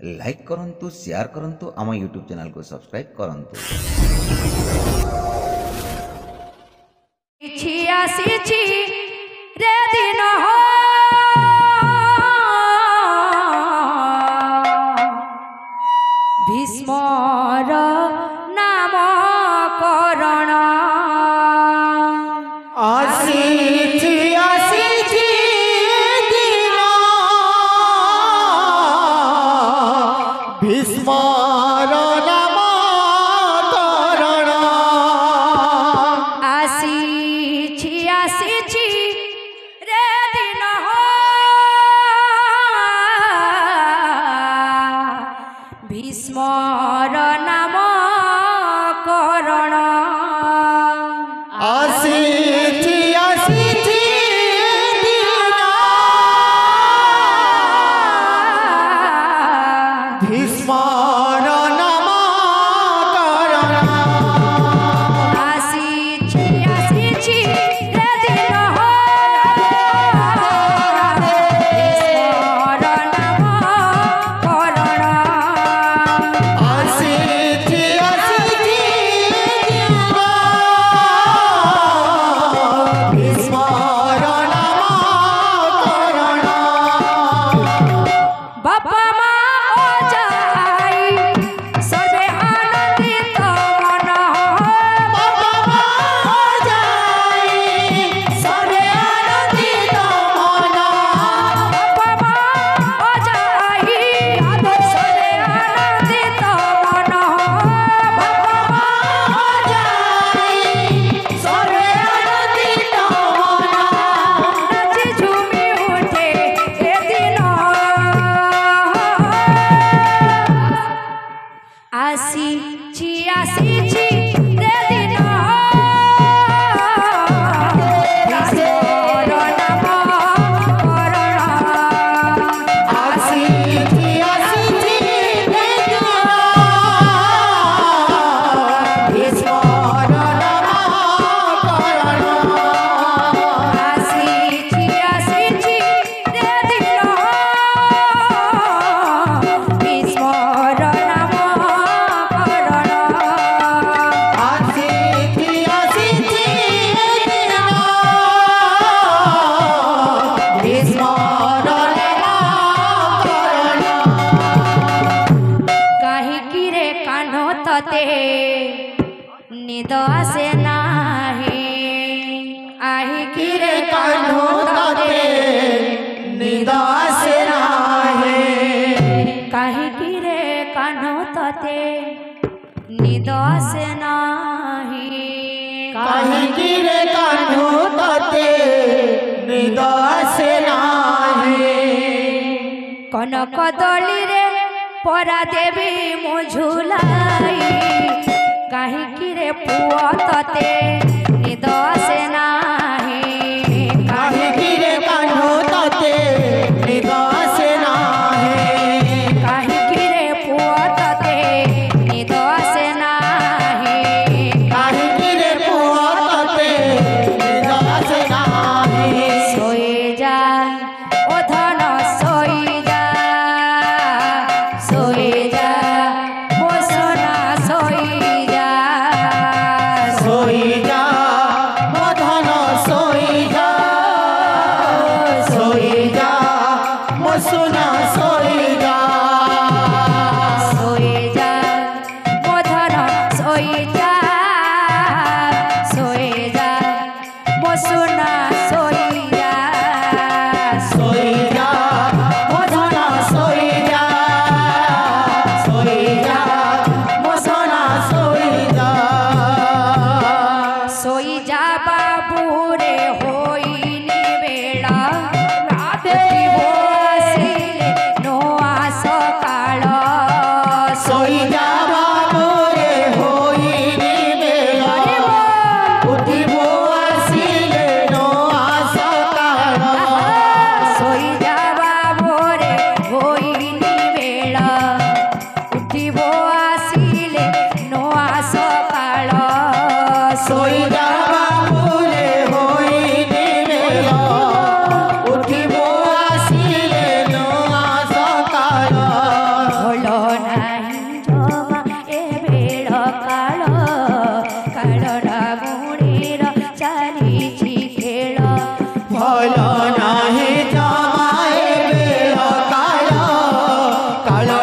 Like करंतु share करंतु आम यूट्यूब चैनल को सब्सक्राइब करंतु। रे दिन हो भीष्मर नाम करण आसीछि आसीछि दिन भीष्मर नाम करण आसीछि आसीछि रे दिन हो भीष्मर नाम करण आसीछि आसीछि दिन भीष्मर नाम करण आसीछि आसीछि रे दिन हो भीष्मर नाम करण आसीछि आसीछि दिन भीष्मर नाम करण बापा माँ जाई सर्वे आनंदित मन बाबा जाई सर्वे आनंदित मन बापा माँ जाई सर्वे आनंदित मन बाबा जाई सर्वे आनंदित मन नाची झूमी उठे ए दिन आसीछि आसीछि रे दिन भीष्मर नाम करण आसीछि आसीछि दिन भीष्मर नाम करण आसीछि आसीछि रे दिन भीष्मर नाम करण आसीछि आसीछि दिन भीष्मर नाम करण काहिकी रे कान्हो तते निद आसे नाही आहिकी रे कान्हो तते निद आसे नाही काहिकी रे कान्हो तते निद आसे नाही काहिकी रे कान्हो तते निद आसे नाही कनक दली रे परा देवी मुझुलाई काहिकी रे पुआ तते निद आसे नाही काहिकी रे कान्हो तते निद आसे नाही काहिकी रे पुआ तते निद आसे नाही काहिकी रे पुआ तते निद आसे नाही सोई जा ओ धन सोई जा ओ सोना सोई जा सोई जा ओ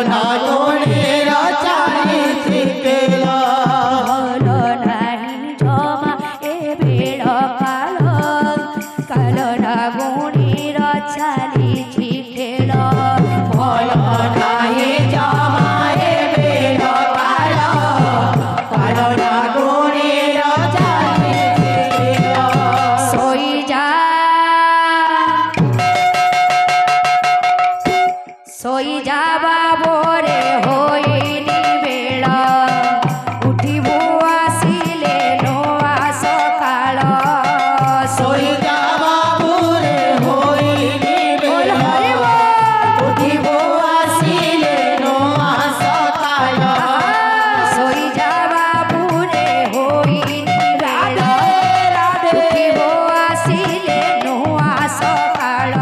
না গুণের চালিছি কেলা হলো নাহি জমা এ বেড় কালো কালো না গুণীর চালিছি খেল হলো নাহি জমায়ে বেল কালো কালো না গুণের চালিছি কেলা সই যা সই যাবা বরে হইনি বেড়া উঠিব আসিলে নোয়া সকাল সই যাবা পুরে হইনি বেলা উঠিব আসিলে নোয়া সকাল সই যাবা পুরে হইনি বেড়া উঠিব আসিলে নোয়া সকাল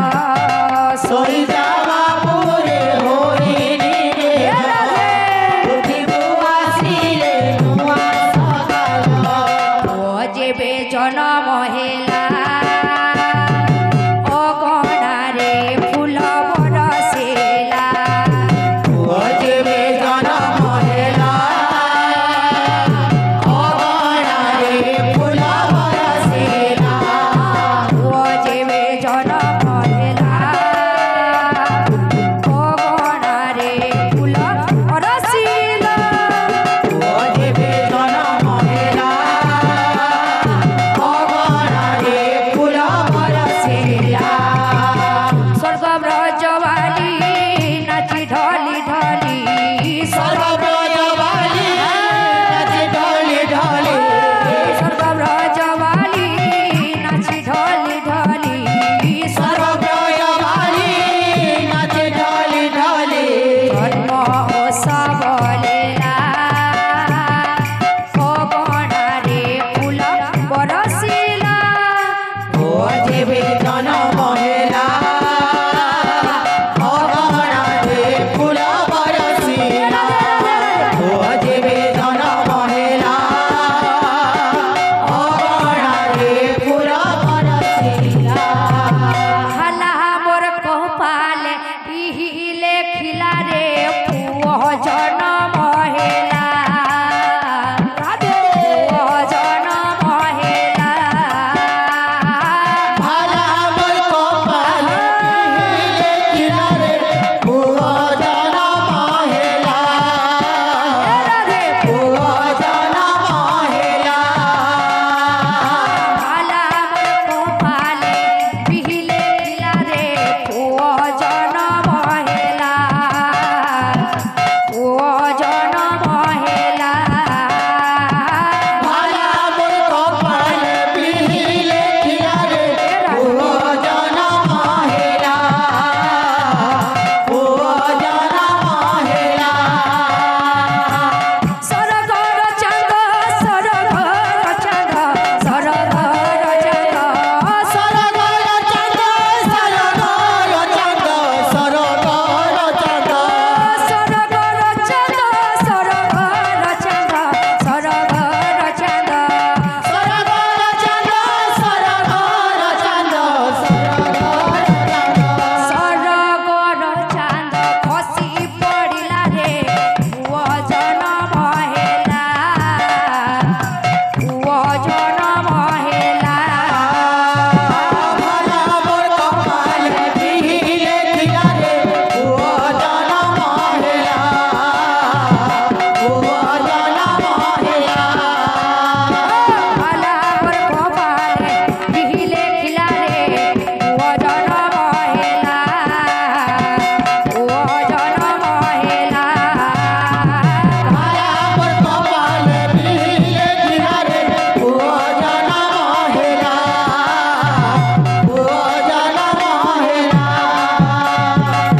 সই যাবা পুরে হইনি বেলা উঠিব আসিলে নোয়া সকাল ও যেবে জনম হেলা অগণারে ফুল বরসেলা ওজবে জনম হেলা অগণারে ফুল বরসেলা ও যেবে জনম হেলা অগণারে ফুল বরসেলা ওজবে জনম হেলা অগণারে ফুল বরসেলা স্বর্গ ব্রজবালী নাচি ঢলি ঢলি সর্বব্রজবালী নাচে ঢলে ঢলে স্বর্গ ব্রজবালী নাচি ঢলি ঢলি সর্বব্রজবালী নাচে ঢলে ঢলে জন্ম সবলেলা অগণারে ফুল বরসিলা ওজবে জনম হেলা অগণারে ফুল বরসিলা ওজবে জনম হেলা অগণারে ফুল বরসিলা হালা মোর কপালে ইহিলে খিলা রে পুয় জন